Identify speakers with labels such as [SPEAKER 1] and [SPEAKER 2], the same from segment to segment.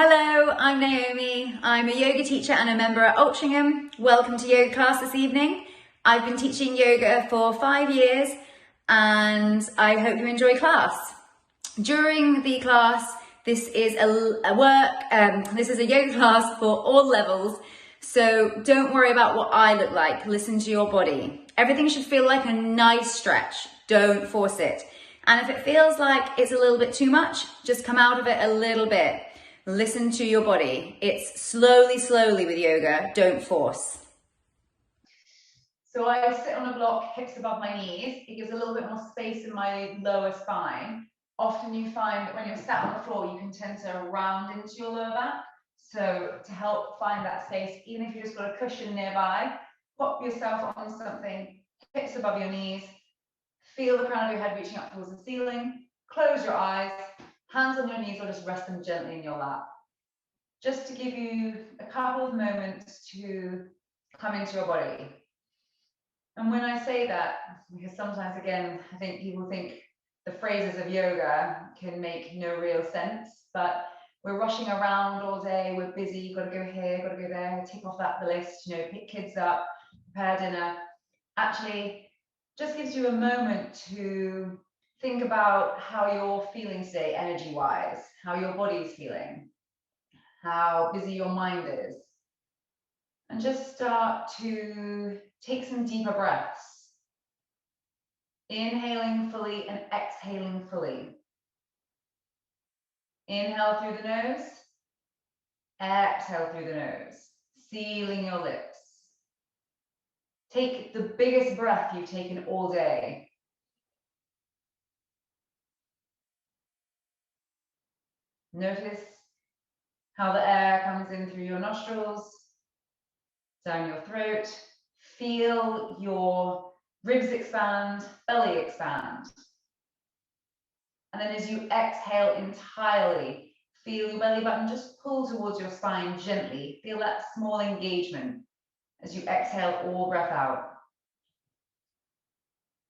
[SPEAKER 1] Hello, I'm Naomi. I'm a yoga teacher and a member at Altrincham. Welcome to yoga class this evening. I've been teaching yoga for 5 years and I hope you enjoy class. During the class, this is this is a yoga class for all levels, so don't worry about what I look like. Listen to your body. Everything should feel like a nice stretch. Don't force it. And if it feels like it's a little bit too much, just come out of it a little bit. Listen to your body. It's slowly with yoga. Don't force. So I sit on a block, hips above my knees. It gives a little bit more space in my lower spine. Often you find that when you're sat on the floor, you can tend to round into your lower back. So to help find that space, even if you've just got a cushion nearby, pop yourself on something, hips above your knees. Feel the crown of your head reaching up towards the ceiling. Close your eyes. Hands on your knees or just rest them gently in your lap. Just to give you a couple of moments to come into your body. And when I say that, because sometimes again, I think people think the phrases of yoga can make no real sense, but we're rushing around all day, we're busy, got to go here, got to go there, tick off that the list, pick kids up, prepare dinner. Actually, just gives you a moment to think about how you're feeling today, energy-wise, how your body's feeling, how busy your mind is. And just start to take some deeper breaths. Inhaling fully and exhaling fully. Inhale through the nose, exhale through the nose, sealing your lips. Take the biggest breath you've taken all day. Notice how the air comes in through your nostrils, down your throat. Feel your ribs expand, belly expand. And then as you exhale entirely, feel your belly button just pull towards your spine gently. Feel that small engagement as you exhale all breath out.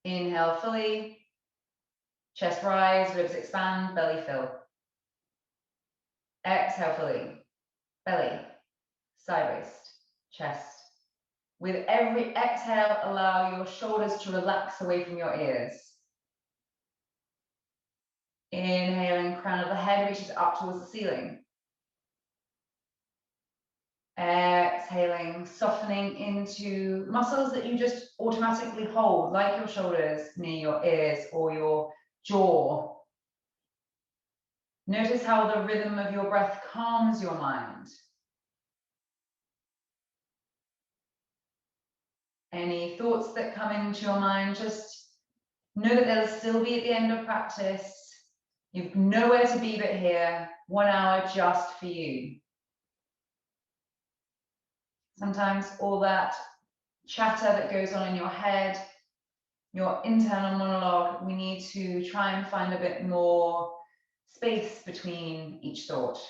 [SPEAKER 1] Inhale fully, chest rise, ribs expand, belly fill. Exhale fully, belly, side waist, chest. With every exhale, allow your shoulders to relax away from your ears. Inhaling, crown of the head reaches up towards the ceiling. Exhaling, softening into muscles that you just automatically hold, like your shoulders near your ears or your jaw. Notice how the rhythm of your breath calms your mind. Any thoughts that come into your mind, just know that they'll still be at the end of practice. You've nowhere to be but here, 1 hour just for you. Sometimes all that chatter that goes on in your head, your internal monologue, we need to try and find a bit more space between each thought.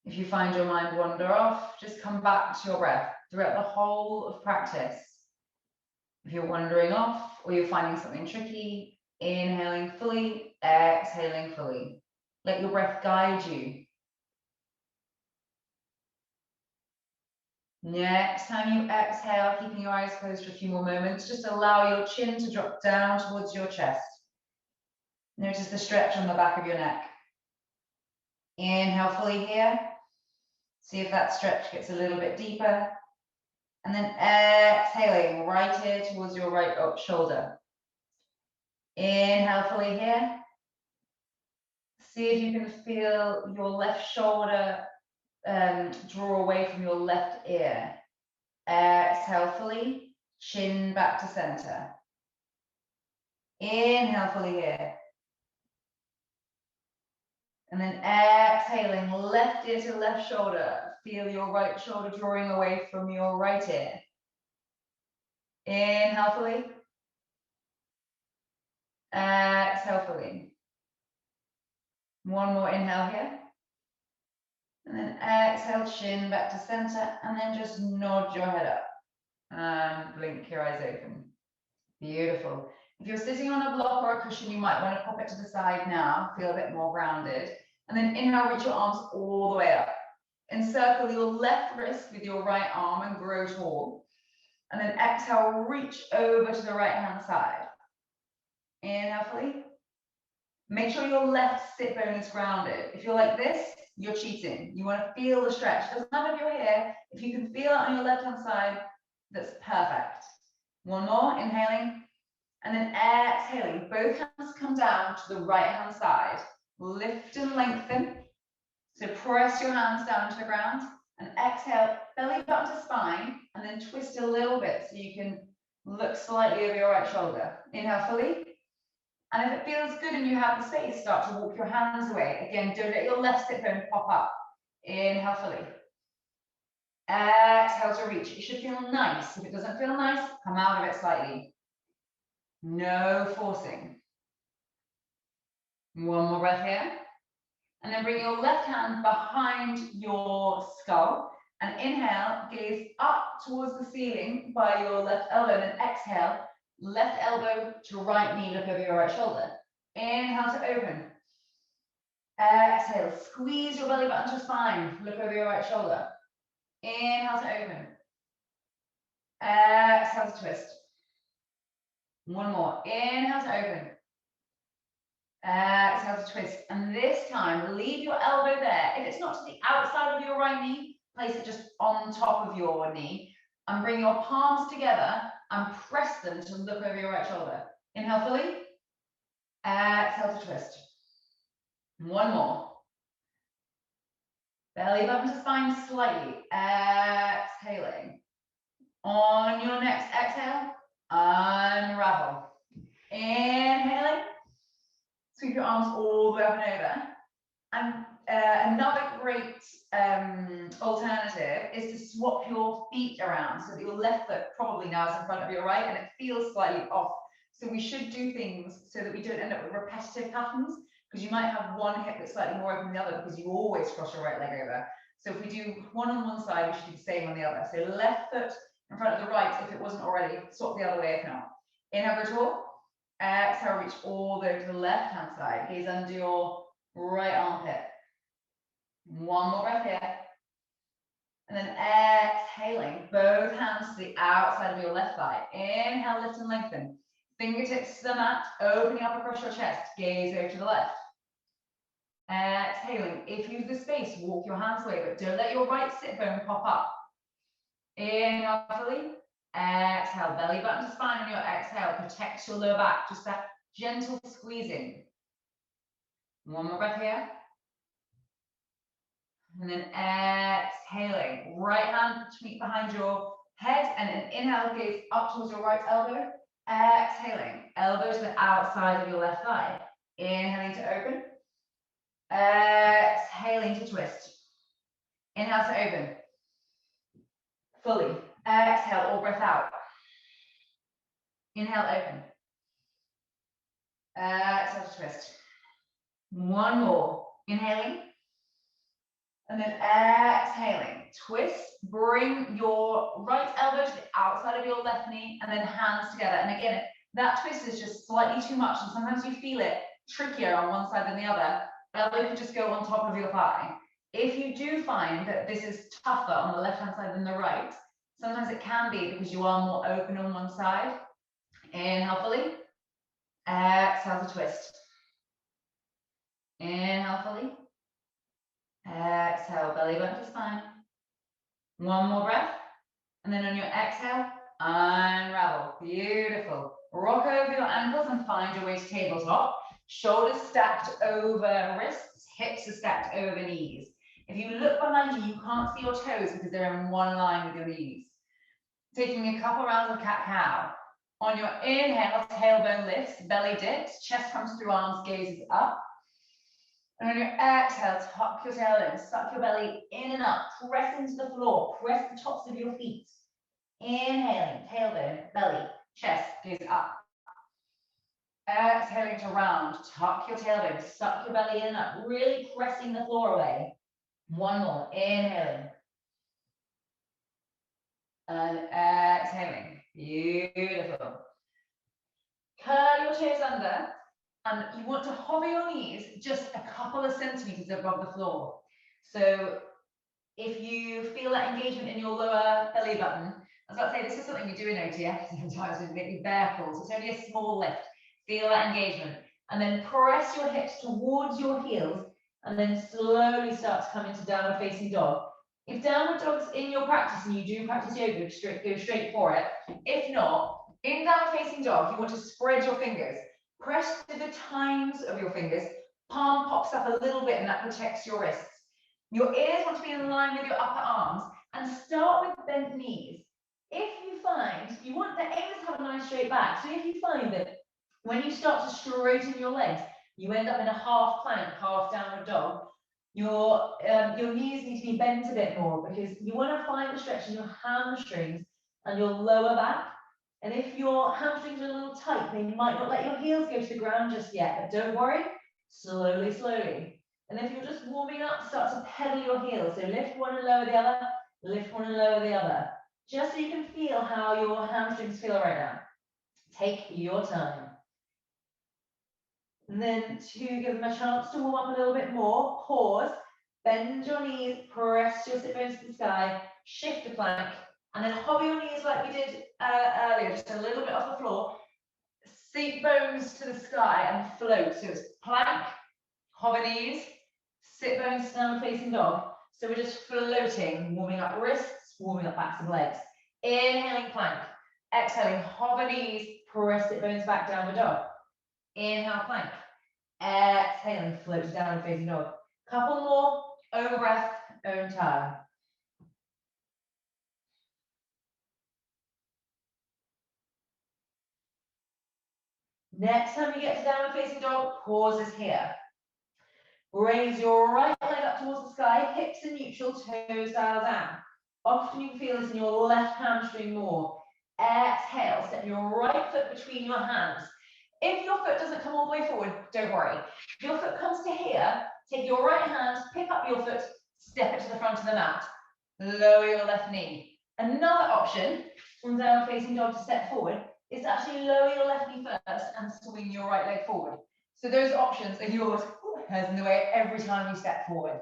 [SPEAKER 1] If you find your mind wander off, just come back to your breath throughout the whole of practice. If you're wandering off or you're finding something tricky, inhaling fully, exhaling fully. Let your breath guide you. Next time you exhale, keeping your eyes closed for a few more moments, just allow your chin to drop down towards your chest. Notice the stretch on the back of your neck. Inhale fully here. See if that stretch gets a little bit deeper. And then exhaling right here towards your right shoulder. Inhale fully here. See if you can feel your left shoulder draw away from your left ear. Exhale fully, chin back to center. Inhale fully here. And then exhaling, left ear to left shoulder. Feel your right shoulder drawing away from your right ear. Inhale fully. Exhale fully. One more inhale here. And then exhale, chin back to center. And then just nod your head up. And blink your eyes open. Beautiful. If you're sitting on a block or a cushion, you might want to pop it to the side now. Feel a bit more grounded.
[SPEAKER 2] And then inhale, reach your arms all the way up. Encircle your left wrist with your right arm and grow tall. And then exhale, reach over to the right hand side. Inhale fully. Make sure your left sit bone is grounded. If you're like this, you're cheating. You want to feel the stretch. It doesn't matter if you're here. If you can feel it on your left hand side, that's perfect. One more, inhaling. And then exhaling. Both hands come down to the right hand side. Lift and lengthen. So press your hands down to the ground. And exhale, belly button to spine. And then twist a little bit so you can look slightly over your right shoulder. Inhale fully. And if it feels good and you have the space, start to walk your hands away. Again, don't let your left sit bone pop up. Inhale fully. Exhale to reach. It should feel nice. If it doesn't feel nice, come out of it slightly. No forcing. One more breath here. And then bring your left hand behind your skull. And inhale, gaze up towards the ceiling by your left elbow. And then exhale, left elbow to right knee, look over your right shoulder. Inhale to open. Exhale, squeeze your belly button to spine, look over your right shoulder. Inhale to open. Exhale to twist. One more. Inhale to open. Exhale to twist. And this time, leave your elbow there. If it's not to the outside of your right knee, place it just on top of your knee. And bring your palms together and press them to look over your right shoulder. Inhale fully. Exhale to twist. One more. Belly button to spine slightly. Exhaling. On your next exhale, unravel. Inhaling. Sweep your arms all the way up and over. And another great alternative is to swap your feet around so that your left foot probably now is in front of your right and it feels slightly off. So we should do things so that we don't end up with repetitive patterns, because you might have one hip that's slightly more open than the other because you always cross your right leg over. So if we do one on one side, we should do the same on the other. So left foot in front of the right, if it wasn't already, swap the other way if not. Inhale, go tall. Exhale, reach all the way to the left hand side. Gaze under your right armpit. One more breath here. And then exhaling, both hands to the outside of your left thigh. Inhale, lift and lengthen. Fingertips to the mat, opening up across your chest. Gaze over to the left. Exhaling. If you have the space, walk your hands away, but don't let your right sit bone pop up. Inhale fully. Exhale, belly button to spine on your exhale. Protect your lower back. Just that gentle squeezing. One more breath here. And then exhaling. Right hand behind your head. And an inhale, gaze up towards your right elbow. Exhaling. Elbow to the outside of your left thigh. Inhaling to open. Exhaling to twist. Inhale to open. Fully. Exhale, all breath out. Inhale, open. Exhale to twist. One more. Inhaling. And then exhaling. Twist. Bring your right elbow to the outside of your left knee and then hands together. And again, that twist is just slightly too much. And sometimes you feel it trickier on one side than the other. Elbow could just go on top of your thigh. If you do find that this is tougher on the left-hand side than the right, sometimes it can be because you are more open on one side. Inhale fully. Exhale to twist. Inhale fully. Exhale, belly button to spine. One more breath. And then on your exhale, unravel. Beautiful. Rock over your ankles and find your way to tabletop. Shoulders stacked over wrists. Hips are stacked over knees. If you look behind you, you can't see your toes because they're in one line with your knees. Taking a couple rounds of cat-cow. On your inhale, tailbone lifts, belly dips, chest comes through, arms gazes up. And on your exhale, tuck your tail in, suck your belly in and up, press into the floor, press the tops of your feet. Inhaling, tailbone, belly, chest, gaze up. Exhaling to round, tuck your tailbone, suck your belly in and up, really pressing the floor away. One more, inhaling. And exhaling, beautiful. Curl your toes under, And you want to hover your knees just a couple of centimeters above the floor. So if you feel that engagement in your lower belly button, I was about to say, this is something we do in OTF sometimes, we make you bear crawl, so it's only a small lift. Feel that engagement. And then press your hips towards your heels, and then slowly start to come into downward facing dog. If downward dog's in your practice and you do practice yoga, go straight for it. If not, in downward facing dog, you want to spread your fingers. Press to the tines of your fingers. Palm pops up a little bit and that protects your wrists. Your ears want to be in line with your upper arms, and start with bent knees. If you find, you want the aim is to have a nice straight back. So if you find that when you start to straighten your legs, you end up in a half plank, half downward dog, your knees need to be bent a bit more, because you want to find the stretch in your hamstrings and your lower back. And if your hamstrings are a little tight, they might not let your heels go to the ground just yet, but don't worry, slowly, slowly. And if you're just warming up, start to pedal your heels. So lift one and lower the other, lift one and lower the other, just so you can feel how your hamstrings feel right now. Take your time. And then to give them a chance to warm up a little bit more, pause, bend your knees, press your sit bones to the sky, shift to plank, and then hover your knees like we did earlier, just a little bit off the floor. Seat bones to the sky and float. So it's plank, hover knees, sit bones, downward facing dog. So we're just floating, warming up wrists, warming up backs and legs. Inhaling plank, exhaling, hover knees, press sit bones back, downward dog. Inhale plank, exhaling, float to downward facing dog. Couple more, own breath, own time. Next time you get to downward facing dog, pauses here. Raise your right leg up towards the sky, hips in neutral, toes dial down. Often you can feel this in your left hamstring more. Exhale, step your right foot between your hands. If your foot doesn't come all the way forward, don't worry. If your foot comes to here, take your right hand, pick up your foot, step it to the front of the mat. Lower your left knee. Another option from downward facing dog to step forward is to actually lower your left knee first and swing your right leg forward. So those options are yours. Hands in the way every time you step forward.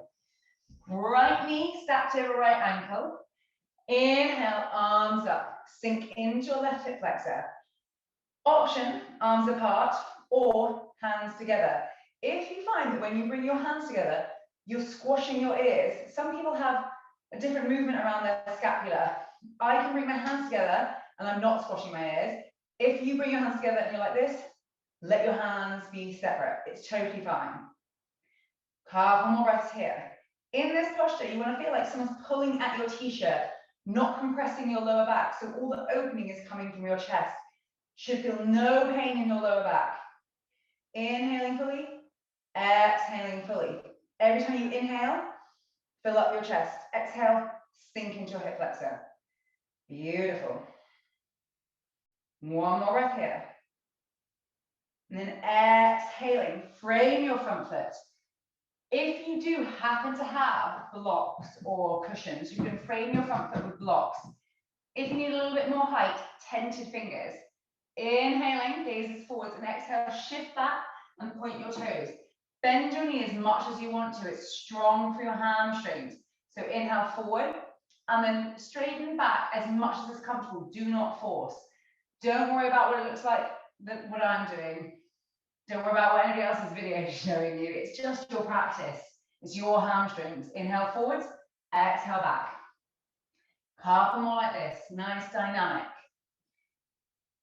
[SPEAKER 2] Right knee stacked over right ankle. Inhale, arms up. Sink into your left hip flexor. Option, arms apart or hands together. If you find that when you bring your hands together, you're squashing your ears. Some people have a different movement around their scapula. I can bring my hands together and I'm not squashing my ears. If you bring your hands together and you're like this, let your hands be separate. It's totally fine. Couple more breaths here. In this posture, you want to feel like someone's pulling at your t-shirt, not compressing your lower back. So all the opening is coming from your chest. Should feel no pain in your lower back. Inhaling fully, exhaling fully. Every time you inhale, fill up your chest. Exhale, sink into your hip flexor. Beautiful. One more breath here. And then exhaling, frame your front foot. If you do happen to have blocks or cushions, you can frame your front foot with blocks. If you need a little bit more height, tented fingers. Inhaling, gazes forwards, and exhale, shift back and point your toes. Bend your knee as much as you want to. It's strong for your hamstrings. So inhale forward, and then straighten back as much as is comfortable. Do not force. Don't worry about what it looks like, what I'm doing. Don't worry about what anybody else's video is showing you. It's just your practice. It's your hamstrings. Inhale forwards, exhale back. Couple more like this. Nice dynamic.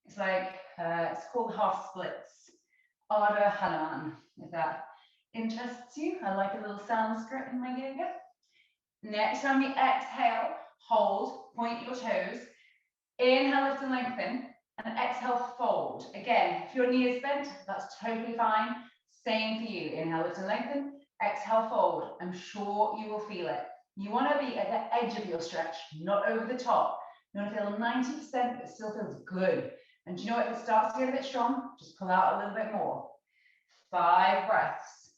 [SPEAKER 2] It's like, it's called half splits. Ardha Hanuman, if that interests you. I like a little Sanskrit in my yoga. Next time you exhale, hold, point your toes. Inhale, lift and lengthen. And exhale, fold. Again, if your knee is bent, that's totally fine. Same for you. Inhale, lift and lengthen. Exhale, fold. I'm sure you will feel it. You want to be at the edge of your stretch, not over the top. You want to feel 90%, but it still feels good. And do you know what? If it starts to get a bit strong, just pull out a little bit more. 5 breaths.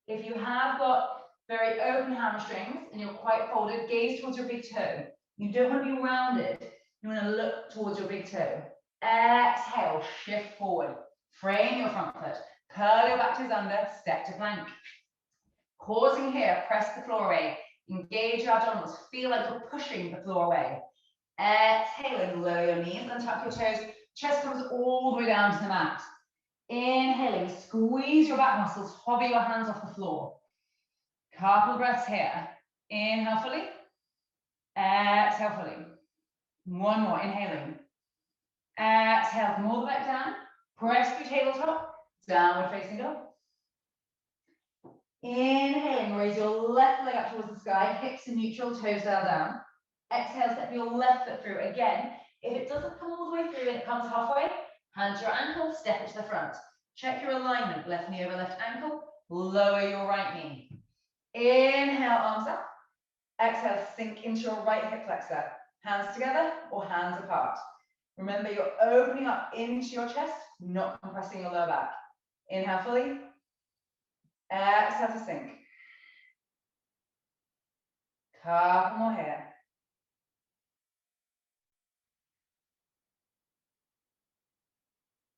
[SPEAKER 2] If you have got very open hamstrings and you're quite folded, gaze towards your big toe. You don't want to be rounded. You want to look towards your big toe. Exhale, shift forward. Frame your front foot. Curl your back toes under, step to plank. Pausing here, press the floor away. Engage your abdominals. Feel like you're pushing the floor away. Exhaling, lower your knees and tuck your toes. Chest comes all the way down to the mat. Inhaling, squeeze your back muscles. Hover your hands off the floor. Couple breaths here. Inhale fully. Exhale fully. One more, inhaling. Exhale, come all the way back down. Press through tabletop. Downward facing dog. Inhaling, raise your left leg up towards the sky, hips in neutral, toes down. Exhale, step your left foot through. Again, if it doesn't come all the way through and it comes halfway, hand to your ankle, step it to the front. Check your alignment, left knee over left ankle, lower your right knee. Inhale, arms up. Exhale, sink into your right hip flexor. Hands together or hands apart. Remember, you're opening up into your chest, not compressing your lower back. Inhale fully. Exhale to sink. Couple more here.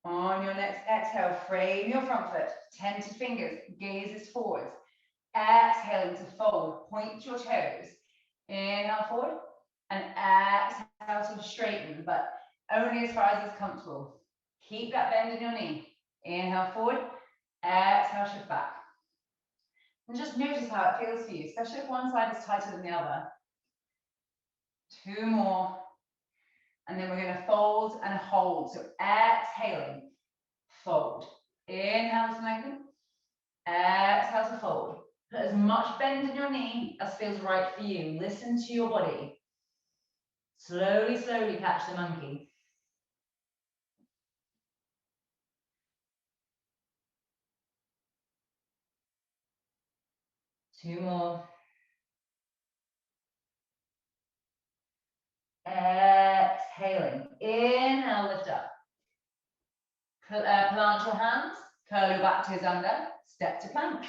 [SPEAKER 2] On your next exhale, frame your front foot. Tented fingers, gazes forwards. Exhaling to fold, point your toes. Inhale forward and exhale to straighten, but only as far as it's comfortable. Keep that bend in your knee. Inhale forward, exhale, shift back. And just notice how it feels for you, especially if one side is tighter than the other. 2 more. And then we're going to fold and hold. So exhaling, fold. Inhale to lengthen. Exhale to fold. Put as much bend in your knee as feels right for you. Listen to your body. Slowly, slowly catch the monkey. Two more. Exhaling. Inhale, lift up. Plant your hands. Curl your back toes under. Step to plank.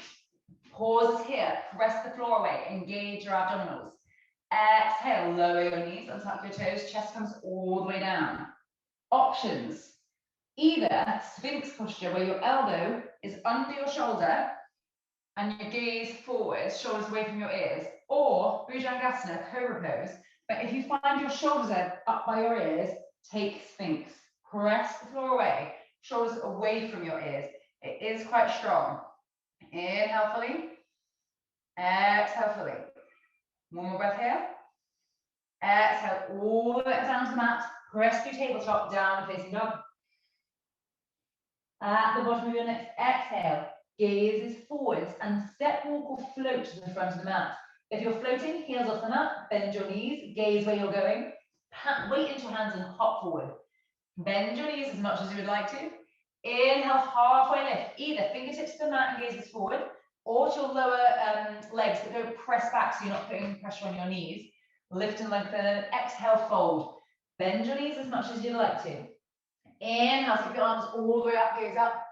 [SPEAKER 2] Pause here. Press the floor away. Engage your abdominals. Exhale. Lower your knees and tuck your toes. Chest comes all the way down. Options. Either Sphinx posture, where your elbow is under your shoulder and you gaze forward, shoulders away from your ears, or Bhujangasana, Cobra pose. But if you find your shoulders are up by your ears, take Sphinx. Press the floor away, shoulders away from your ears. It is quite strong. Inhale fully. Exhale fully. One more breath here. Exhale all the way down to the mat. Press through tabletop, down facing dog. At the bottom of your next exhale, gazes forwards and step walk or float to the front of the mat. If you're floating, heels off the mat, bend your knees, gaze where you're going, weight into your hands and hop forward. Bend your knees as much as you would like to. Inhale, halfway lift, either fingertips to the mat and gazes forward, or to your lower legs, but don't press back so you're not putting pressure on your knees. Lift and lengthen, and exhale, fold. Bend your knees as much as you'd like to. Inhale, keep your arms all the way up, gaze up.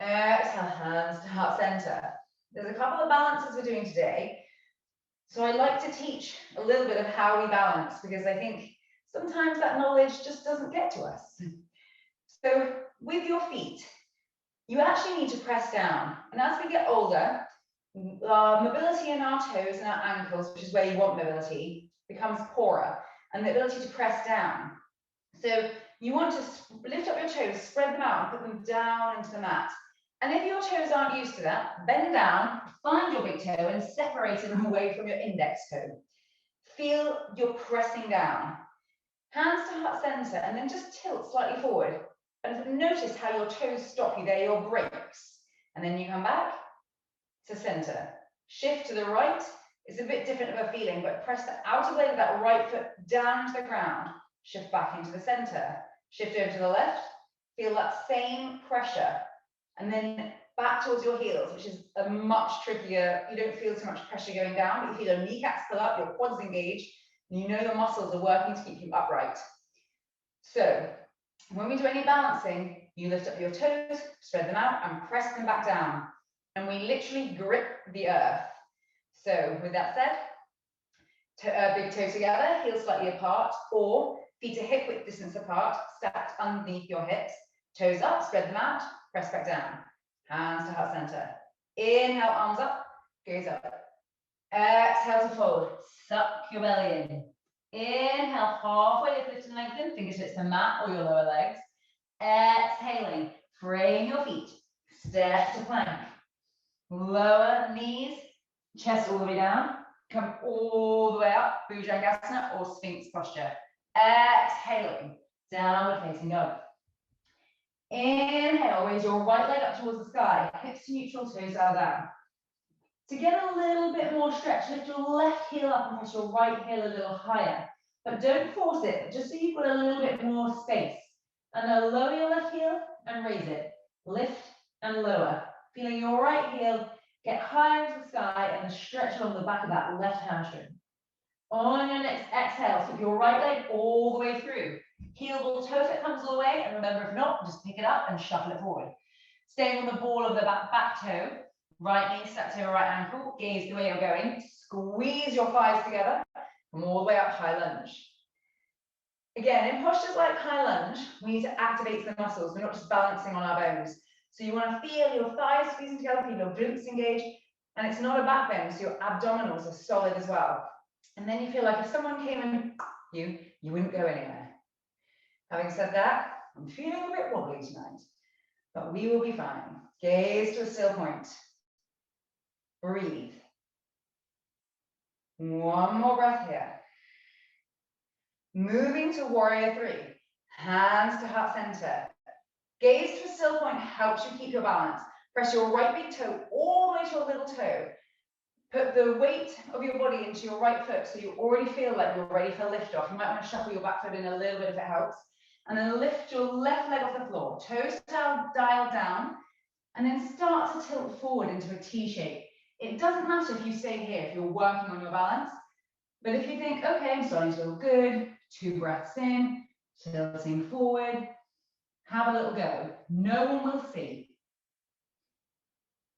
[SPEAKER 2] Exhale, hands to heart center. There's a couple of balances we're doing today. So I like to teach a little bit of how we balance, because I think sometimes that knowledge just doesn't get to us. So with your feet, you actually need to press down. And as we get older, our mobility in our toes and our ankles, which is where you want mobility, becomes poorer, and the ability to press down. So you want to lift up your toes, spread them out, and put them down into the mat. And if your toes aren't used to that, bend down, find your big toe and separate them away from your index toe. Feel you're pressing down. Hands to heart center, and then just tilt slightly forward. And notice how your toes stop you. They're your brakes. And then you come back to center. Shift to the right. It's a bit different of a feeling, but press the outer blade of that right foot down to the ground. Shift back into the center. Shift over to the left. Feel that same pressure. And then back towards your heels, which is a much trickier. You don't feel so much pressure going down, but you feel your kneecaps pull up, your quads engage, and you know your muscles are working to keep you upright. So when we do any balancing, you lift up your toes, spread them out, and press them back down. And we literally grip the earth. So with that said, big toe together, heels slightly apart, or Feet are hip width distance apart, stacked underneath your hips. Toes up, spread them out, press back down. Hands to heart center. Inhale, arms up, gaze up. Exhale to fold, suck your belly in. Inhale, halfway lift and lengthen, fingertips to mat or your lower legs. Exhaling, frame your feet, step to plank. Lower knees, chest all the way down, come all the way up, Bhujangasana or Sphinx posture. Exhaling, downward facing dog. Inhale, raise your right leg up towards the sky, hips to neutral, toes down. To get a little bit more stretch, lift your left heel up and push your right heel a little higher. But don't force it, just so you've got a little bit more space. And then lower your left heel and raise it. Lift and lower. Feeling your right heel get higher into the sky and stretch along the back of that left hamstring. On your next exhale, sweep your right leg all the way through. Heel ball toe if it comes all the way, and remember, if not, just pick it up and shuffle it forward. Staying on the ball of the back toe, right knee stacked to your right ankle, gaze the way you're going. Squeeze your thighs together, come all the way up, high lunge. Again, in postures like high lunge, we need to activate the muscles. We're not just balancing on our bones. So you want to feel your thighs squeezing together, feel your glutes engage, and it's not a back bend, so your abdominals are solid as well. And then you feel like if someone came and you wouldn't go anywhere. Having said that, I'm feeling a bit wobbly tonight, but we will be fine. Gaze to a still point. Breathe. One more breath here. Moving to warrior three. Hands to heart center. Gaze to a still point helps you keep your balance. Press your right big toe all the way to your little toe. Put the weight of your body into your right foot so you already feel like you're ready for lift off. You might want to shuffle your back foot in a little bit if it helps. And then lift your left leg off the floor. Toes dial down. And then start to tilt forward into a T shape. It doesn't matter if you stay here, if you're working on your balance. But if you think, okay, I'm starting to feel good, 2 breaths in, tilting forward, have a little go. No one will see.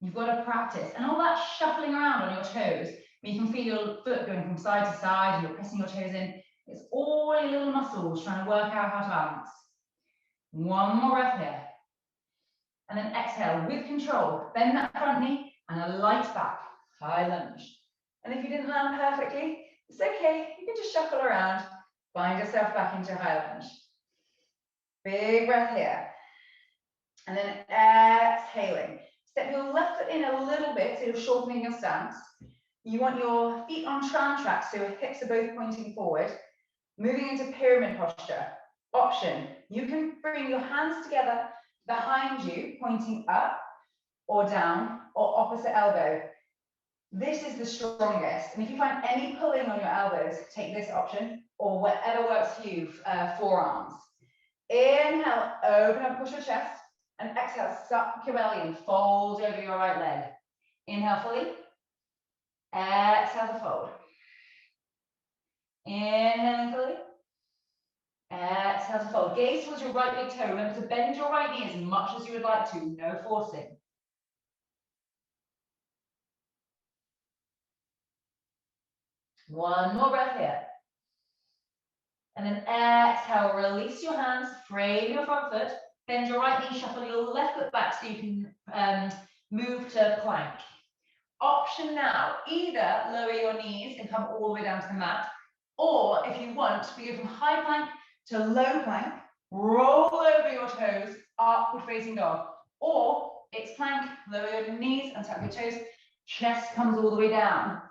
[SPEAKER 2] You've got to practice. And all that shuffling around on your toes, where you can feel your foot going from side to side, you're pressing your toes in, it's all your little muscles trying to work out how to balance. One more breath here. And then exhale with control. Bend that front knee and a light back, high lunge. And if you didn't land perfectly, it's okay. You can just shuffle around, find yourself back into high lunge. Big breath here. And then exhaling. Step your left foot in a little bit so you're shortening your stance. You want your feet on tram tracks so your hips are both pointing forward. Moving into pyramid posture. Option, you can bring your hands together behind you, pointing up or down or opposite elbow. This is the strongest. And if you find any pulling on your elbows, take this option or whatever works for you, forearms. Inhale, open up, push your chest. And exhale, suck your belly and fold over your right leg. Inhale fully. Exhale to fold. Inhale fully. Exhale to fold. Gaze towards your right big toe. Remember to bend your right knee as much as you would like to. No forcing. One more breath here. And then exhale, release your hands, frame your front foot, bend your right knee, shuffle your left foot back so you can move to plank. Option now, either lower your knees and come all the way down to the mat, or if you want, we go from high plank to low plank, roll over your toes, upward facing dog, or it's plank, lower your knees and tuck your toes, chest comes all the way down,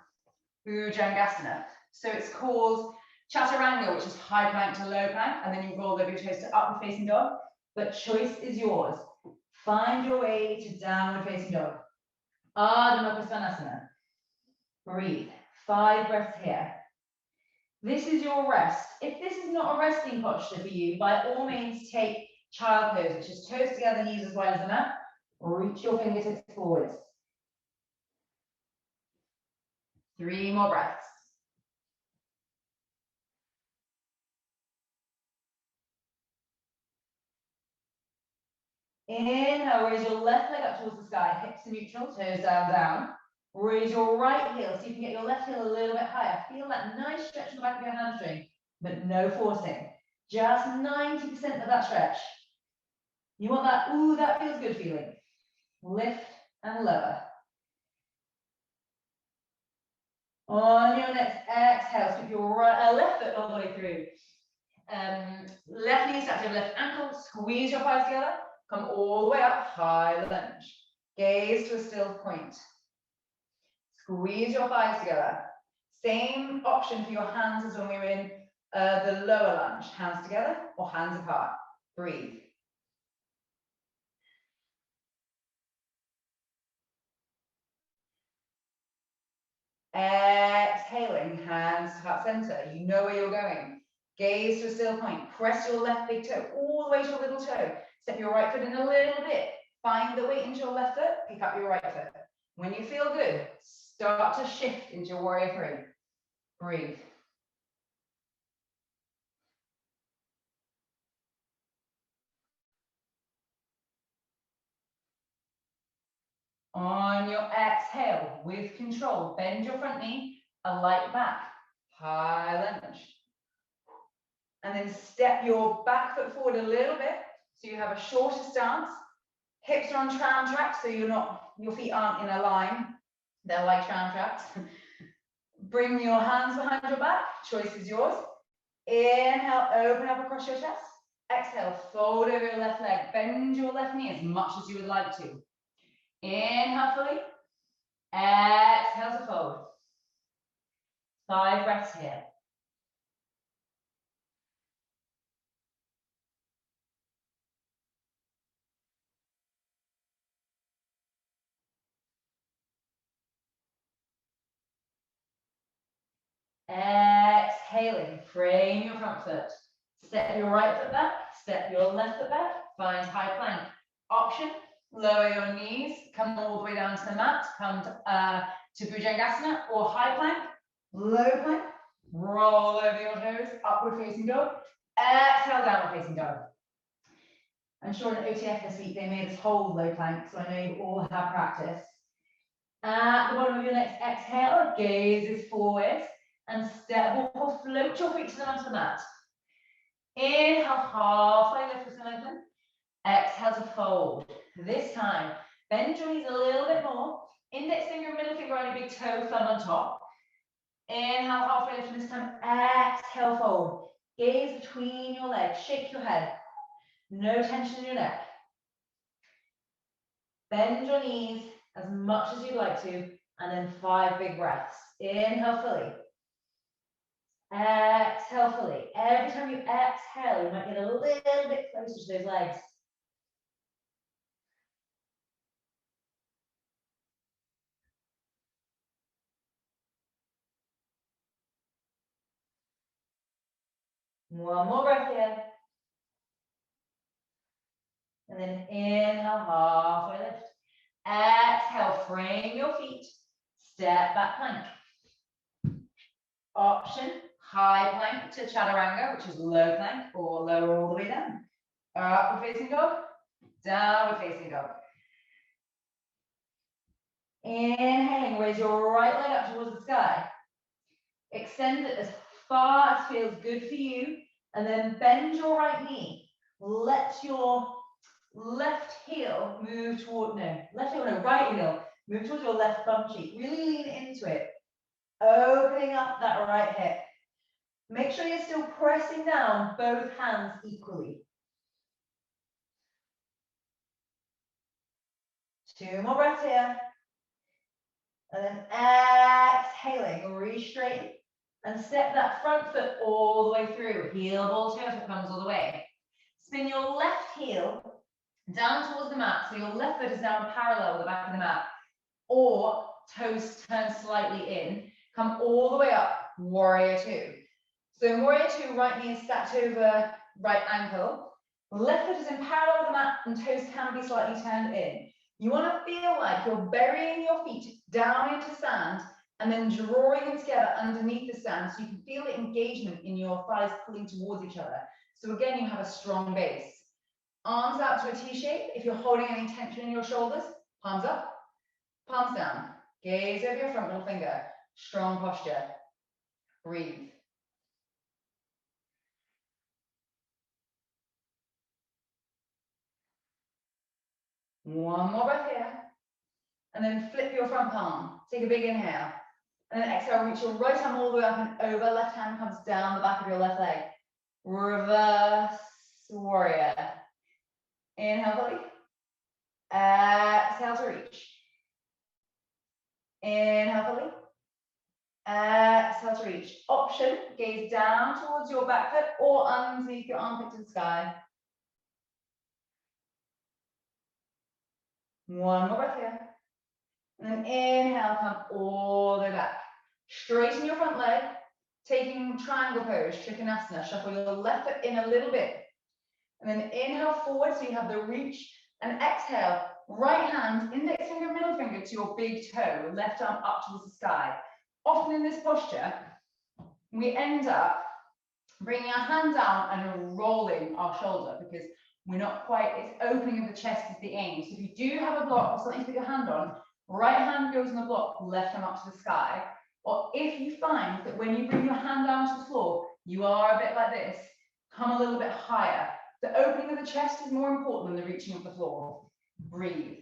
[SPEAKER 2] Bhujangasana. So it's called Chaturanga, which is high plank to low plank, and then you roll over your toes to upward facing dog, but choice is yours. Find your way to downward facing dog. Ardha Matsyendrasana. Breathe. 5 breaths here. This is your rest. If this is not a resting posture for you, by all means take child pose, which is toes together, knees as wide as the mat. Reach your fingertips forwards. 3 more breaths. Inhale, raise your left leg up towards the sky, hips to neutral, toes down. Raise your right heel so you can get your left heel a little bit higher. Feel that nice stretch in the back of your hamstring, but no forcing. Just 90% of that stretch. You want that, ooh, that feels good feeling. Lift and lower. On your next exhale, sweep your left foot all the way through. Left knee stacked over left ankle, squeeze your thighs together, come all the way up, high lunge. Gaze to a still point. Squeeze your thighs together. Same option for your hands as when we were in the lower lunge. Hands together or hands apart. Breathe. Exhaling, hands to heart center. You know where you're going. Gaze to a still point. Press your left big toe all the way to your little toe. Step your right foot in a little bit. Find the weight into your left foot. Pick up your right foot. When you feel good, start to shift into your warrior three. Breathe. On your exhale, with control, bend your front knee, a light back, high lunge. And then step your back foot forward a little bit, so you have a shorter stance. Hips are on tram tracks, so your feet aren't in a line. They're like tram tracks. Bring your hands behind your back, choice is yours. Inhale, open up across your chest. Exhale, fold over your left leg, bend your left knee as much as you would like to. Inhale fully. Exhale to fold. 5 breaths here. Exhaling, frame your front foot. Step your right foot back, step your left foot back, find high plank. Option, lower your knees, come all the way down to the mat, come to Bhujangasana or high plank, low plank, roll over your toes, upward facing dog, exhale, downward facing dog. I'm sure in OTF this week they made us hold low plank, so I know you all have practice. At the bottom of your next exhale, gaze is forward and step or float your feet to the mat. Inhale, halfway lift and lengthen. Exhale to fold. This time, bend your knees a little bit more. Index finger, middle finger on your big toe, thumb on top. Inhale, halfway lift, and this time, exhale, fold. Gaze between your legs, shake your head. No tension in your neck. Bend your knees as much as you'd like to, and then 5 big breaths. Inhale fully. Exhale fully. Every time you exhale, you might get a little bit closer to those legs. One more breath here. And then inhale, halfway lift. Exhale, frame your feet. Step back plank. Option, high plank to Chaturanga, which is low plank, or lower all the way down. Upward facing dog, downward facing dog. Inhaling, raise your right leg up towards the sky. Extend it as far as feels good for you, and then bend your right knee. Let your left heel move toward, right heel, move towards your left bum cheek. Really lean into it, opening up that right hip. Make sure you're still pressing down both hands equally. 2 more breaths here. And then exhaling, re-straighten. And step that front foot all the way through. Heel ball to it comes all the way. Spin your left heel down towards the mat. So your left foot is now parallel with the back of the mat. Or toes turn slightly in. Come all the way up, warrior 2. So in warrior 2, right knee is stacked over right ankle. Left foot is in parallel with the mat and toes can be slightly turned in. You want to feel like you're burying your feet down into sand and then drawing them together underneath the sand so you can feel the engagement in your thighs pulling towards each other. So again, you have a strong base. Arms out to a T shape. If you're holding any tension in your shoulders, palms up, palms down. Gaze over your front middle finger. Strong posture. Breathe. One more breath here. And then flip your front palm. Take a big inhale. And then exhale, reach your right arm all the way up and over. Left hand comes down the back of your left leg. Reverse warrior. Inhale fully. Exhale to reach. Inhale fully. Exhale to reach. Option, gaze down towards your back foot or underneath your armpit to the sky. One more breath here. And then inhale, come all the way back. Straighten your front leg, taking triangle pose, Trikonasana. Shuffle your left foot in a little bit. And then inhale forward so you have the reach. And exhale, right hand, index finger, middle finger to your big toe, left arm up towards the sky. Often in this posture, we end up bringing our hand down and rolling our shoulder because we're not quite, it's opening of the chest is the aim. So if you do have a block or something to put your hand on, right hand goes on the block, left arm up to the sky. Or if you find that when you bring your hand down to the floor, you are a bit like this, come a little bit higher. The opening of the chest is more important than the reaching of the floor. Breathe.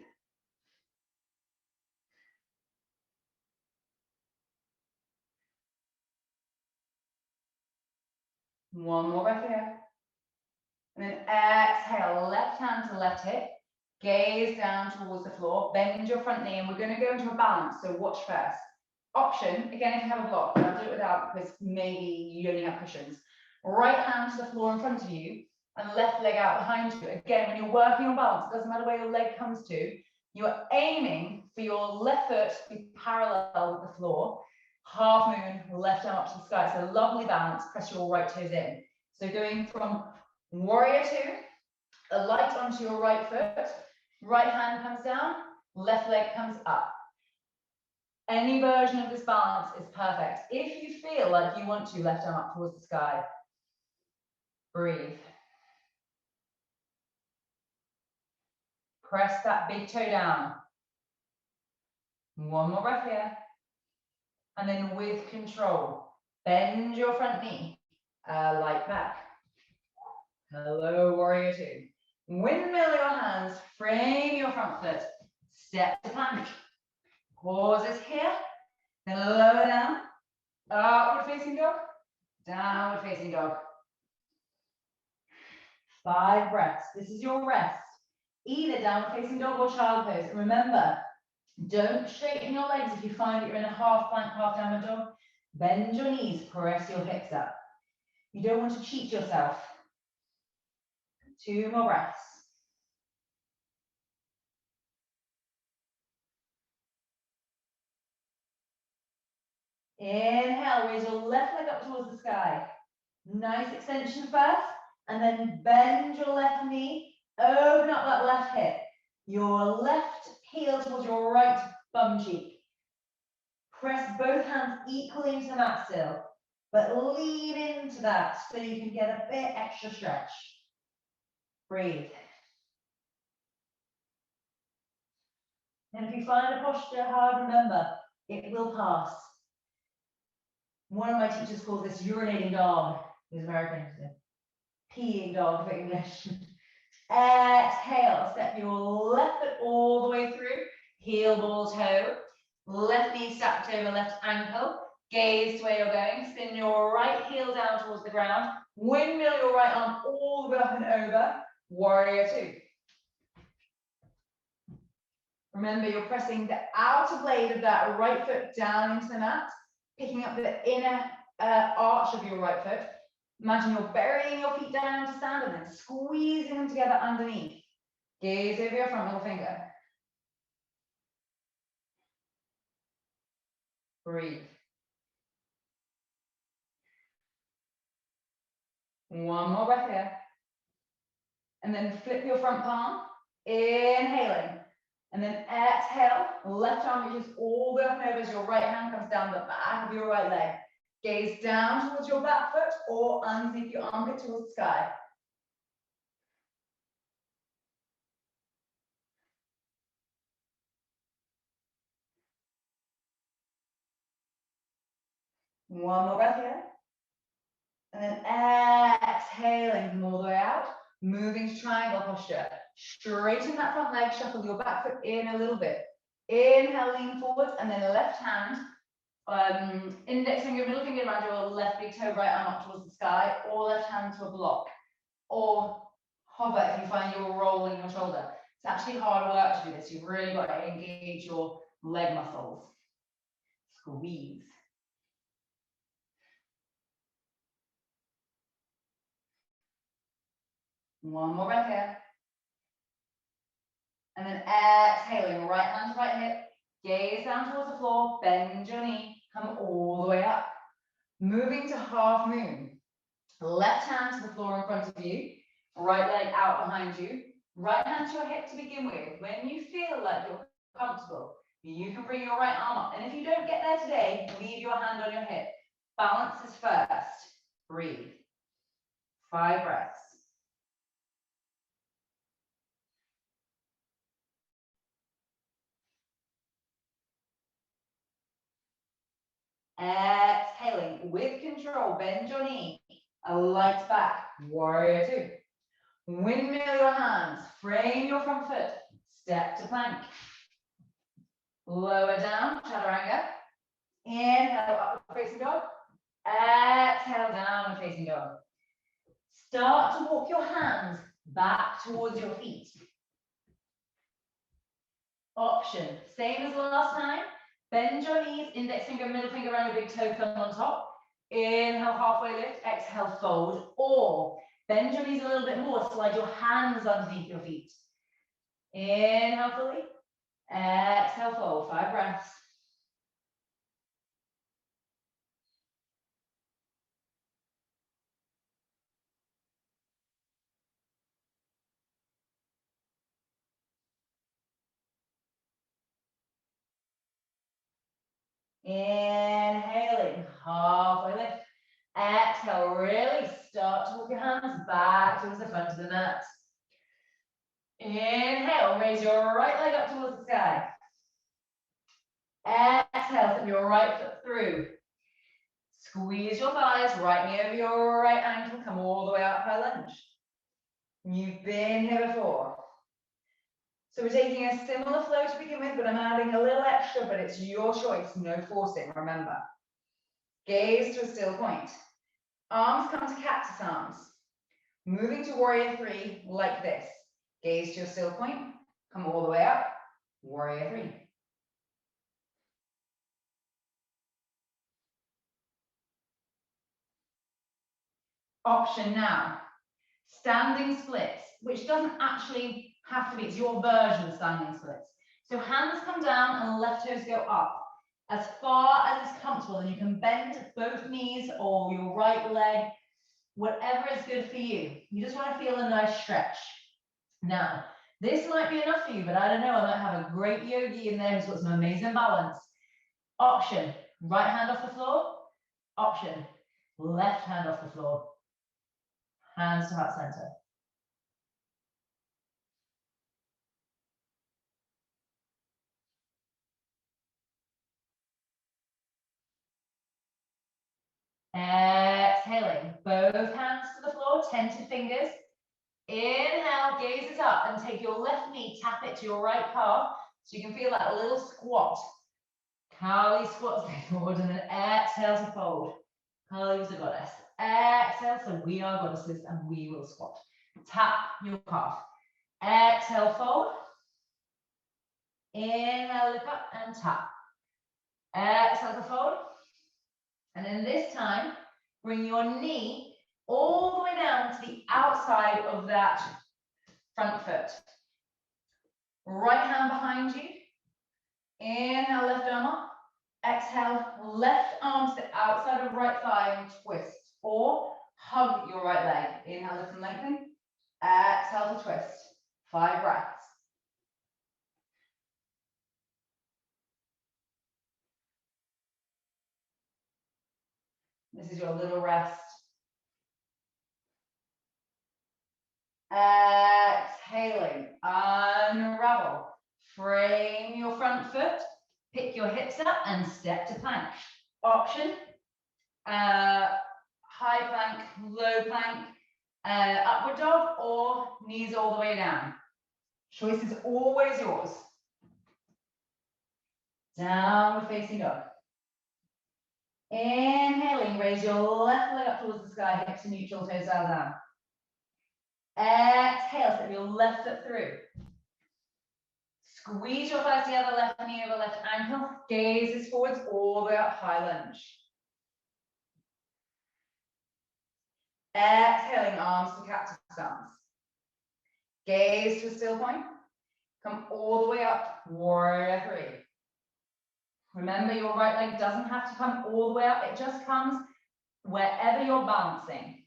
[SPEAKER 2] One more breath here. And then exhale, left hand to left hip. Gaze down towards the floor. Bend your front knee and we're going to go into a balance. So watch first. Option, again, if you have a block, I'll do it without because maybe you only have cushions. Right hand to the floor in front of you and left leg out behind you. Again, when you're working on balance, it doesn't matter where your leg comes to, you are aiming for your left foot to be parallel with the floor. Half moon, left arm up to the sky. So lovely balance, press your right toes in. So going from warrior two, a light onto your right foot, right hand comes down, left leg comes up. Any version of this balance is perfect. If you feel like you want to, left arm up towards the sky, breathe. Press that big toe down. One more breath here. And then with control, bend your front knee, light back. Hello, warrior two. Windmill your hands, frame your front foot, step to plank. Pauses here, then lower down, upward facing dog, downward facing dog. 5 breaths, this is your rest. Either downward facing dog or child pose. And remember, don't straighten your legs if you find that you're in a half plank, half downward dog. Bend your knees, press your hips up. You don't want to cheat yourself. 2 more breaths. Inhale, raise your left leg up towards the sky. Nice extension first, and then bend your left knee, open up that left hip. Your left heel towards your right bum cheek. Press both hands equally into the mat still, but lean into that so you can get a bit extra stretch. Breathe. And if you find a posture hard, remember, it will pass. One of my teachers calls this urinating dog. He's American. Peeing dog for English. Exhale, step your left foot all the way through. Heel, ball, toe. Left knee stacked over left ankle. Gaze to where you're going. Spin your right heel down towards the ground. Windmill your right arm all the way up and over. Warrior two. Remember, you're pressing the outer blade of that right foot down into the mat, picking up the inner arch of your right foot. Imagine you're burying your feet down to stand and then squeezing them together underneath. Gaze over your front middle finger. Breathe. One more breath here. And then flip your front palm, inhaling. And then exhale, left arm reaches all the way up and over as your right hand comes down the back of your right leg. Gaze down towards your back foot or underneath your armpit towards the sky. One more breath here. And then exhaling from all the way out. Moving to triangle posture. Straighten that front leg, shuffle your back foot in a little bit. Inhale, lean forward, and then left hand, index finger, middle finger around your left big toe, right arm up towards the sky, or left hand to a block. Or hover if you find you're rolling your shoulder. It's actually hard work to do this. You've really got to engage your leg muscles. Squeeze. One more breath here. And then exhaling, right hand to right hip, gaze down towards the floor, bend your knee, come all the way up. Moving to half moon. Left hand to the floor in front of you, right leg out behind you, right hand to your hip to begin with. When you feel like you're comfortable, you can bring your right arm up. And if you don't get there today, leave your hand on your hip. Balance is first. Breathe. 5 breaths. Exhaling with control, bend your knee, a light back, warrior 2. Windmill your hands, frame your front foot, step to plank. Lower down, chaturanga. Inhale, up facing dog. Exhale, down and facing dog. Start to walk your hands back towards your feet. Option, same as last time. Bend your knees, index finger, middle finger around your big toe, thumb on top. Inhale, halfway lift, exhale, fold. Or bend your knees a little bit more, slide your hands underneath your feet. Inhale fully, exhale, fold, 5 breaths. Inhaling, halfway lift. Exhale, really start to walk your hands back towards the front of the mat. Inhale, raise your right leg up towards the sky. Exhale, step your right foot through. Squeeze your thighs, right knee over your right ankle, come all the way up, high lunge. You've been here before. So we're taking a similar flow to begin with, but I'm adding a little extra, but it's your choice, no forcing, remember. Gaze to a still point. Arms come to cactus arms. Moving to warrior 3 like this. Gaze to your still point, come all the way up, warrior 3. Option now, standing splits, which doesn't actually have to be, it's your version of standing splits. So hands come down and left toes go up. As far as it's comfortable, and you can bend both knees or your right leg, whatever is good for you. You just want to feel a nice stretch. Now, this might be enough for you, but I don't know, I might have a great yogi in there who's got some amazing balance. Option, right hand off the floor. Option, left hand off the floor. Hands to heart center. Exhaling, both hands to the floor, tented fingers. Inhale, gaze it up and take your left knee, tap it to your right calf so you can feel that little squat. Kali squats forward and then exhale to fold. Kali was a goddess. Exhale, so we are goddesses and we will squat. Tap your calf. Exhale, fold. Inhale, lift up and tap. Exhale to fold. And then this time, bring your knee all the way down to the outside of that front foot. Right hand behind you. Inhale, left arm up. Exhale, left arm to the outside of right thigh and twist. Or hug your right leg. Inhale, lift and lengthen. Exhale to twist. 5 breaths. This is your little rest. Exhaling, unravel. Frame your front foot. Pick your hips up and step to plank. Option, high plank, low plank. Upward dog or knees all the way down. Choice is always yours. Downward facing dog. Inhaling, raise your left leg up towards the sky, hips to neutral, toes down. Exhale, step your left foot through. Squeeze your thighs together, left knee over left ankle. Gazes forwards, all the way up, high lunge. Exhaling, arms to cactus stance. Gaze to a still point. Come all the way up, warrior three. Remember, your right leg doesn't have to come all the way up. It just comes wherever you're balancing.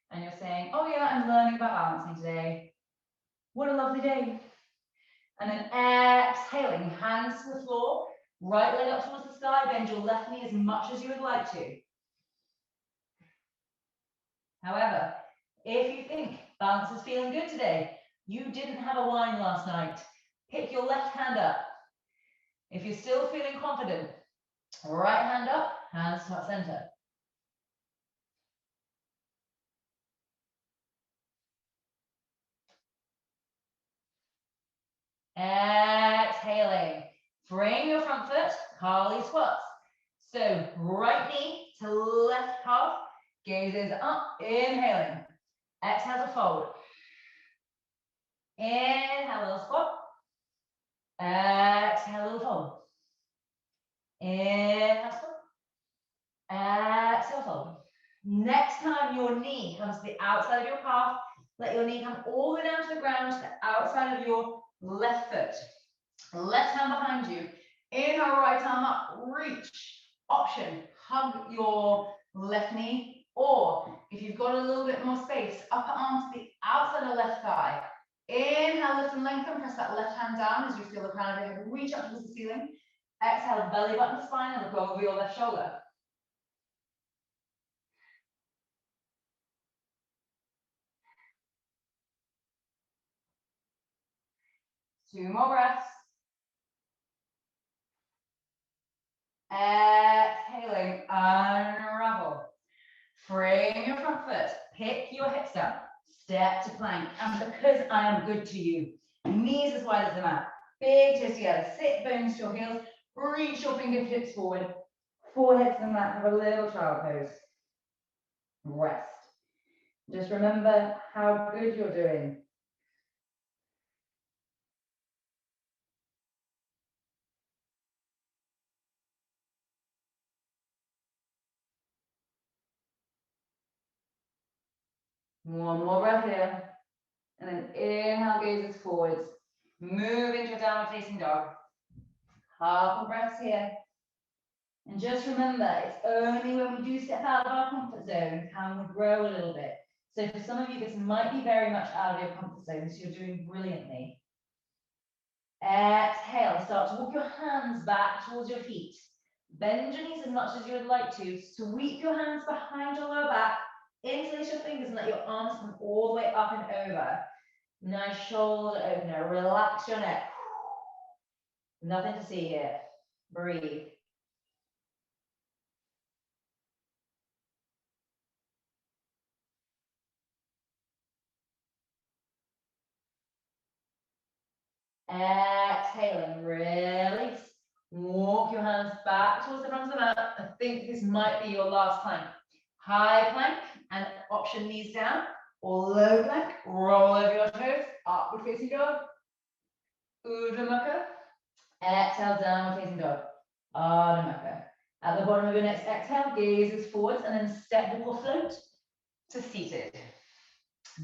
[SPEAKER 2] And you're saying, oh yeah, I'm learning about balancing today. What a lovely day. And then exhaling, hands to the floor, right leg up towards the sky, bend your left knee as much as you would like to. However, if you think balance is feeling good today, you didn't have a wine last night, pick your left hand up. If you're still feeling confident, right hand up, hands to heart center. Exhaling, frame your front foot, Carly squats. So right knee to left calf, gazes up, inhaling. Exhale to fold. Inhale, little squat. Exhale, little fold. Inhale, squat. Exhale, fold. Next time your knee comes to the outside of your calf, let your knee come all the way down to the ground, to the outside of your left foot. Left hand behind you. Inhale, right arm up, reach. Option, hug your left knee, or if you've got a little bit more space, upper arm to the outside of left thigh. Inhale, lift and lengthen, press that left hand down as you feel the crown of your head reach up towards the ceiling. Exhale, belly button to spine and look over your left shoulder. Two more breaths. Exhaling, unravel. Frame your front foot, pick your hips up, step to plank. And because I am good to you, knees as wide as the mat, big toes together, sit bones to your heels, reach your fingertips forward, forehead to the mat, have a little child pose. Rest. Just remember how good you're doing. One more breath here. And then inhale, gazes forwards. Move into a downward facing dog. Couple breaths here. And just remember, it's only when we do step out of our comfort zone can we grow a little bit. So for some of you, this might be very much out of your comfort zone, so you're doing brilliantly. Exhale, start to walk your hands back towards your feet. Bend your knees as much as you would like to. Sweep your hands behind your lower back. Interlace your fingers and let your arms come all the way up and over. Nice shoulder opener. Relax your neck. Nothing to see here. Breathe. Exhaling, release. Walk your hands back towards the front of the mat. I think this might be your last plank. High plank and option knees down, or low plank, roll over your toes, upward facing dog. Urdhva Mukha. Exhale, downward facing dog. Ardha Mukha. At the bottom of your next exhale, gazes forwards and then step walk or float to seated.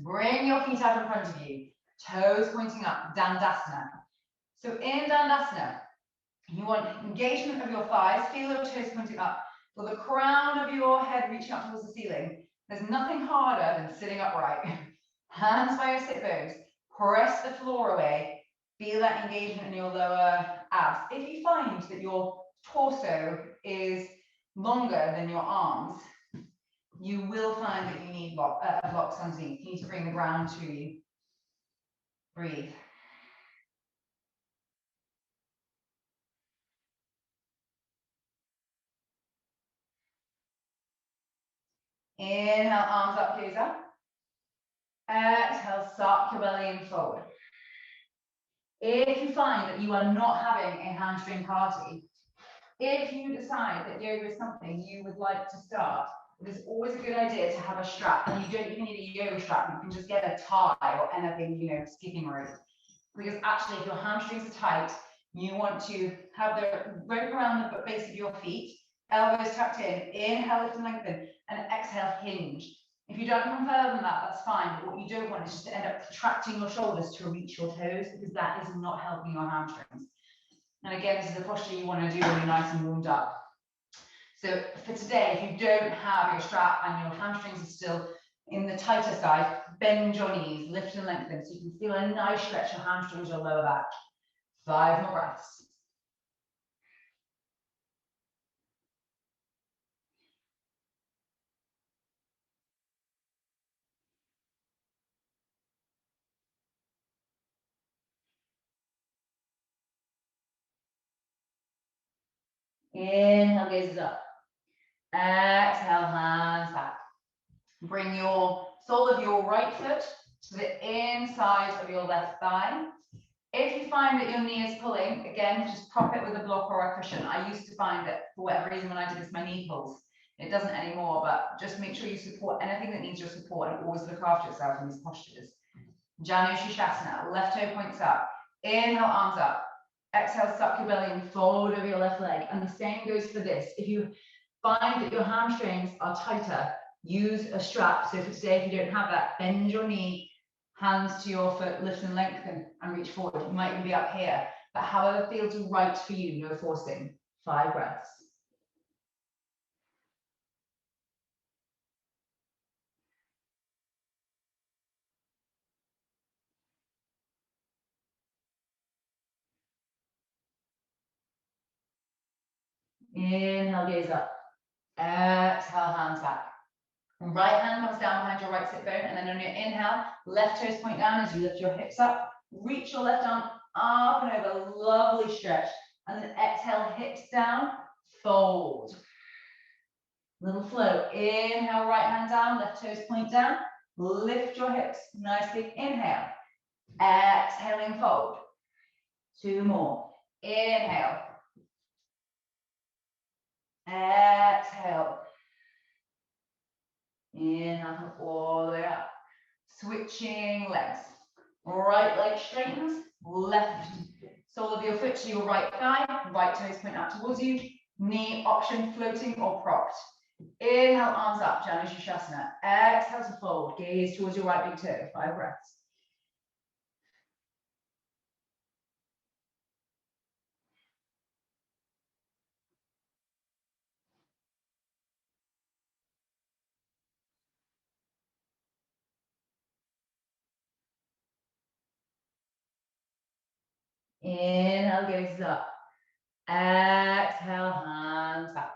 [SPEAKER 2] Bring your feet out in front of you, toes pointing up, Dandasana. So in Dandasana, you want engagement of your thighs, feel your toes pointing up, feel the crown of your head reaching up towards the ceiling. There's nothing harder than sitting upright. Hands by your sit bones, press the floor away, feel that engagement in your lower abs. If you find that your torso is longer than your arms, you will find that you need blocks underneath. You need to bring the ground to you. Breathe. Inhale, arms up, gaze up. Exhale, suck your belly in forward. If you find that you are not having a hamstring party, if you decide that yoga is something you would like to start, it is always a good idea to have a strap, and you don't even need a yoga strap. You can just get a tie or anything, you know, skipping rope. Because actually, if your hamstrings are tight, you want to have the rope around the base of your feet, elbows tucked in, inhale, lift and lengthen, and exhale, hinge. If you don't come further than that, that's fine. But what you don't want is just to end up contracting your shoulders to reach your toes, because that is not helping your hamstrings. And again, this is the posture you want to do when you're nice and warmed up. So for today, if you don't have your strap and your hamstrings are still in the tighter side, bend your knees, lift and lengthen, so you can feel a nice stretch your hamstrings, your lower back. 5 more breaths. Inhale, gaze up. Exhale, hands back. Bring your sole of your right foot to the inside of your left thigh. If you find that your knee is pulling, again, just prop it with a block or a cushion. I used to find that for whatever reason when I did this, my knee pulls. It doesn't anymore, but just make sure you support anything that needs your support and always look after yourself in these postures. Shavasana, left toe points up. Inhale, arms up. Exhale, suck your belly and fold over your left leg. And the same goes for this. If you find that your hamstrings are tighter, use a strap. So for today, if you don't have that, bend your knee, hands to your foot, lift and lengthen and reach forward. You might even be up here, but however feels right for you, no forcing. 5 breaths. Inhale, gaze up. Exhale, hands back. And right hand comes down behind your right sit bone, and then on your inhale, left toes point down as you lift your hips up. Reach your left arm up and over, lovely stretch. And then exhale, hips down, fold. Little flow. Inhale, right hand down, left toes point down. Lift your hips nicely. Inhale. Exhaling, fold. 2 more. Inhale. Exhale. Inhale, all the way up. Switching legs. Right leg straightens, left sole of your foot to your right thigh, right toes point out towards you, knee option floating or propped. Inhale, arms up, Shavasana. Exhale to fold, gaze towards your right big toe, 5 breaths. Inhale, gaze up. Exhale, hands back.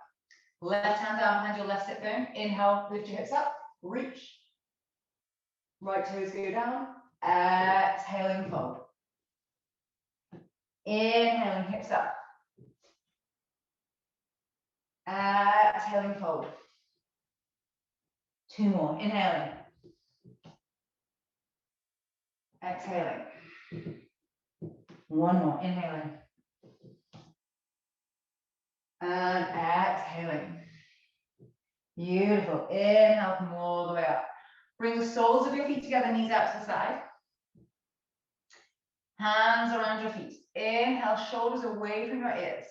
[SPEAKER 2] Left hand down behind your left sit bone. Inhale, lift your hips up, reach. Right toes go down. Exhaling, fold. Inhaling, hips up. Exhaling, fold. 2 more. Inhaling. Exhaling. 1 more. Inhaling. And exhaling. Beautiful. Inhale, come all the way up. Bring the soles of your feet together, knees out to the side. Hands around your feet. Inhale, shoulders away from your ears.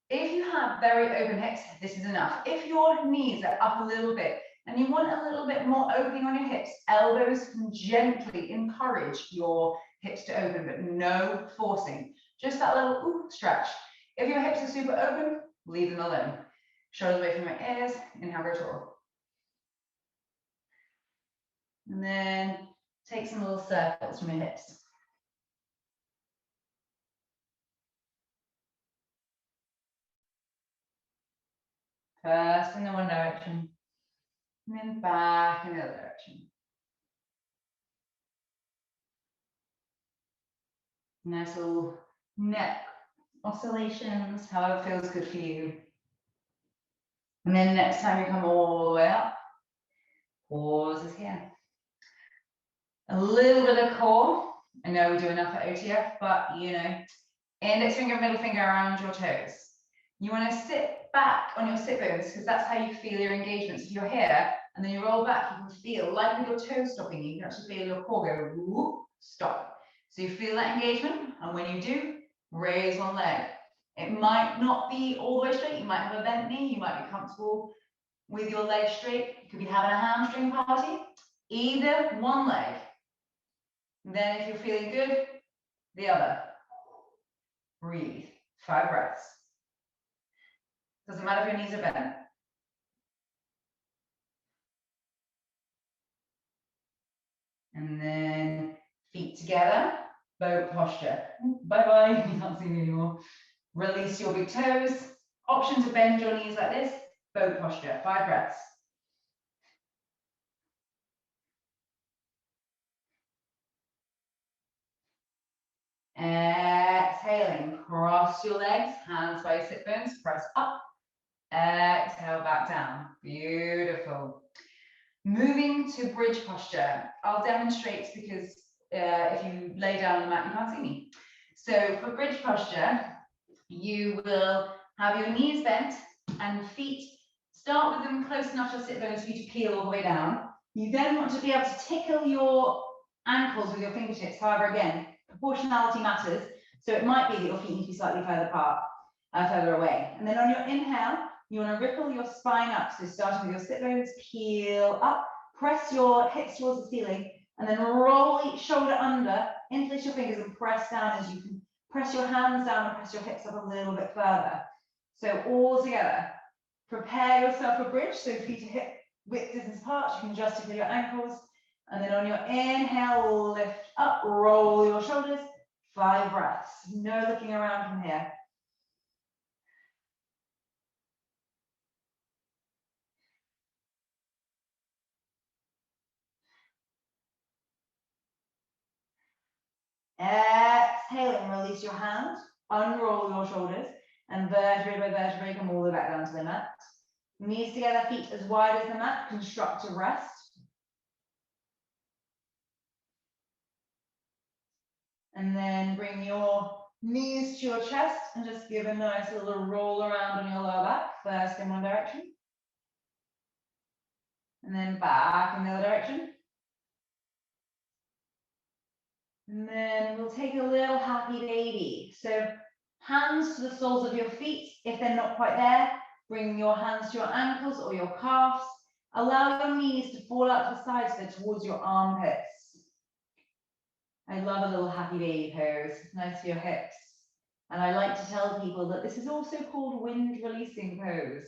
[SPEAKER 2] If you have very open hips, this is enough. If your knees are up a little bit and you want a little bit more opening on your hips, elbows can gently encourage your hips to open, but no forcing. Just that little stretch. If your hips are super open, leave them alone. Shoulders away from your ears. Inhale, grow tall. And then take some little circles from your hips. First in the one direction, and then back in the other direction. Nice little neck oscillations, however feels good for you. And then next time you come all the way up, pauses here. A little bit of core. I know we do enough at OTF, but you know, index finger, middle finger around your toes. You want to sit back on your sit bones because that's how you feel your engagements. If you're here and then you roll back, you can feel, like with your toes stopping, you can actually feel your core go, whoop, stop. So you feel that engagement, and when you do, raise one leg. It might not be all the way straight. You might have a bent knee. You might be comfortable with your leg straight. You could be having a hamstring party. Either one leg. Then if you're feeling good, the other. Breathe. 5 breaths. Doesn't matter if your knees are bent. And then feet together, boat posture. Bye-bye, you can't see me anymore. Release your big toes. Option to bend your knees like this, boat posture, 5 breaths. Exhaling, cross your legs, hands by your sit bones, press up. Exhale, back down. Beautiful. Moving to bridge posture. I'll demonstrate because if you lay down on the mat, you can't see me. So for bridge posture, you will have your knees bent and feet, start with them close enough to sit bones for you to peel all the way down. You then want to be able to tickle your ankles with your fingertips. However, again, proportionality matters. So it might be that your feet need to be slightly further apart, further away. And then on your inhale, you want to ripple your spine up. So starting with your sit bones, peel up, press your hips towards the ceiling, and then roll each shoulder under, interlace your fingers and press down as you can. Press your hands down and press your hips up a little bit further. So all together. Prepare yourself for bridge. So feet are hip width distance apart. You can adjust it with your ankles. And then on your inhale, lift up, roll your shoulders. 5 breaths. No looking around from here. Exhaling, release your hand, unroll your shoulders, and vertebrae by vertebrae come all the way back down to the mat. Knees together, feet as wide as the mat, construct a rest. And then bring your knees to your chest and just give a nice little roll around on your lower back, first in one direction. And then back in the other direction. And then we'll take a little happy baby. So hands to the soles of your feet. If they're not quite there, bring your hands to your ankles or your calves. Allow your knees to fall out to the sides, so towards your armpits. I love a little happy baby pose. Nice for your hips. And I like to tell people that this is also called wind releasing pose.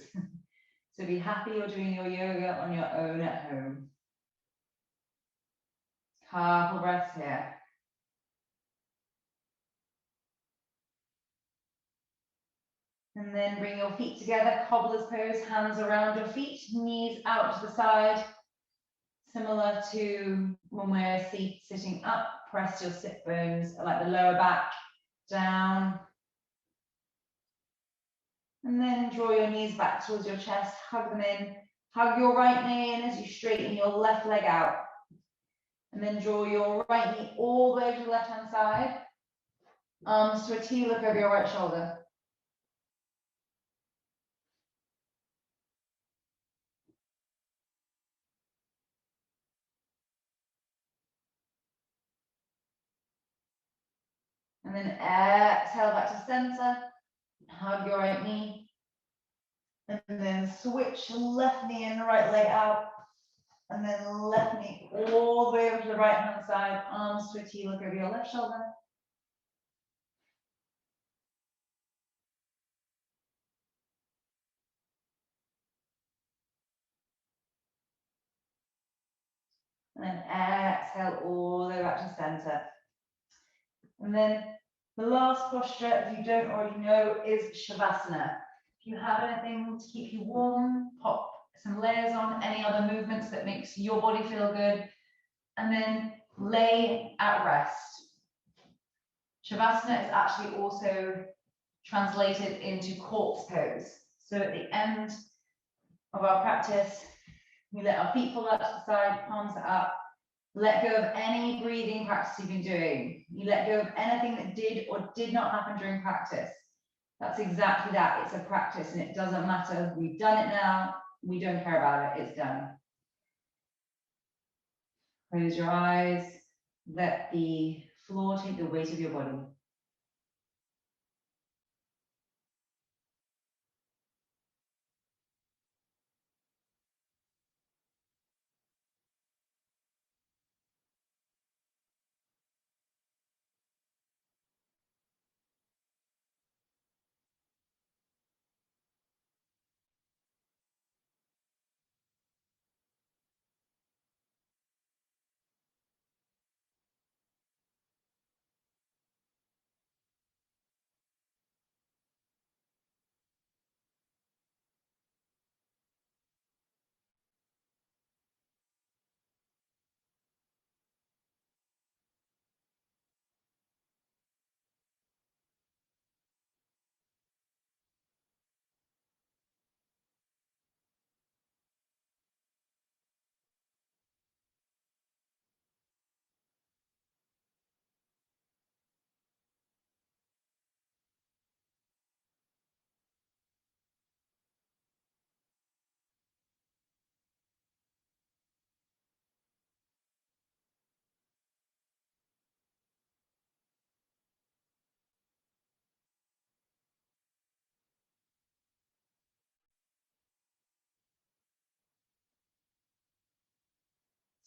[SPEAKER 2] So be happy you're doing your yoga on your own at home. Couple breaths here. And then bring your feet together, cobbler's pose, hands around your feet, knees out to the side. Similar to when we're sitting up, press your sit bones, like the lower back, down. And then draw your knees back towards your chest, hug them in. Hug your right knee in as you straighten your left leg out. And then draw your right knee all the way to the left-hand side. Arms to a T, look over your right shoulder. And then exhale back to center. Hug your right knee. And then switch left knee and right leg out. And then left knee all the way over to the right hand side. Arms to a T, look over your left shoulder. And then exhale all the way back to center. And then the last posture, if you don't already know, is Shavasana. If you have anything to keep you warm, pop some layers on, any other movements that makes your body feel good, and then lay at rest. Shavasana is actually also translated into corpse pose. So at the end of our practice, we let our feet fall out to the side, palms are up, Let go of any breathing practice you've been doing. You let go of anything that did or did not happen during practice. That's exactly that. It's a practice and it doesn't matter. We've done it now. We don't care about it. It's done. Close your eyes. Let the floor take the weight of your body.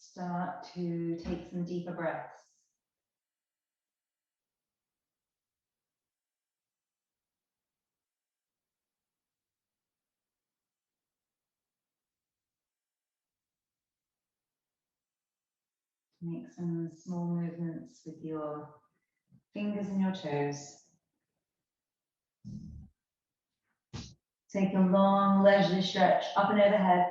[SPEAKER 2] Start to take some deeper breaths. Make some small movements with your fingers and your toes. Take a long leisurely stretch up and overhead.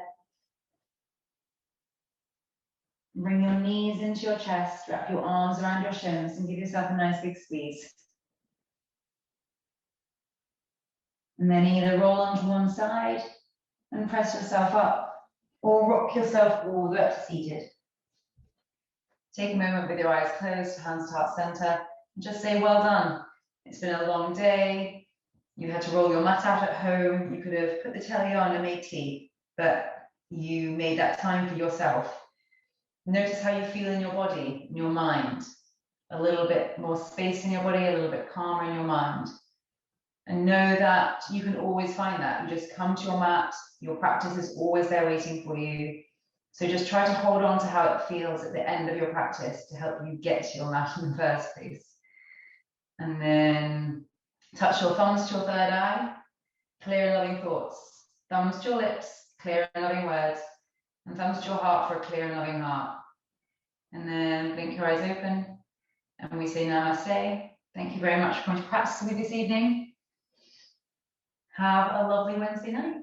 [SPEAKER 2] Bring your knees into your chest, wrap your arms around your shins and give yourself a nice big squeeze. And then either roll onto one side and press yourself up, or rock yourself all the way up to seated. Take a moment with your eyes closed, hands to heart center, and just say, well done. It's been a long day. You had to roll your mat out at home. You could have put the telly on and made tea, but you made that time for yourself. Notice how you feel in your body, in your mind. A little bit more space in your body, a little bit calmer in your mind. And know that you can always find that. You just come to your mat, your practice is always there waiting for you. So just try to hold on to how it feels at the end of your practice to help you get to your mat in the first place. And then touch your thumbs to your third eye, clear and loving thoughts. Thumbs to your lips, clear and loving words. And thumbs to your heart for a clear and loving heart. And then blink your eyes open and we say namaste. Thank you very much for coming to practice with me this evening. Have a lovely Wednesday night.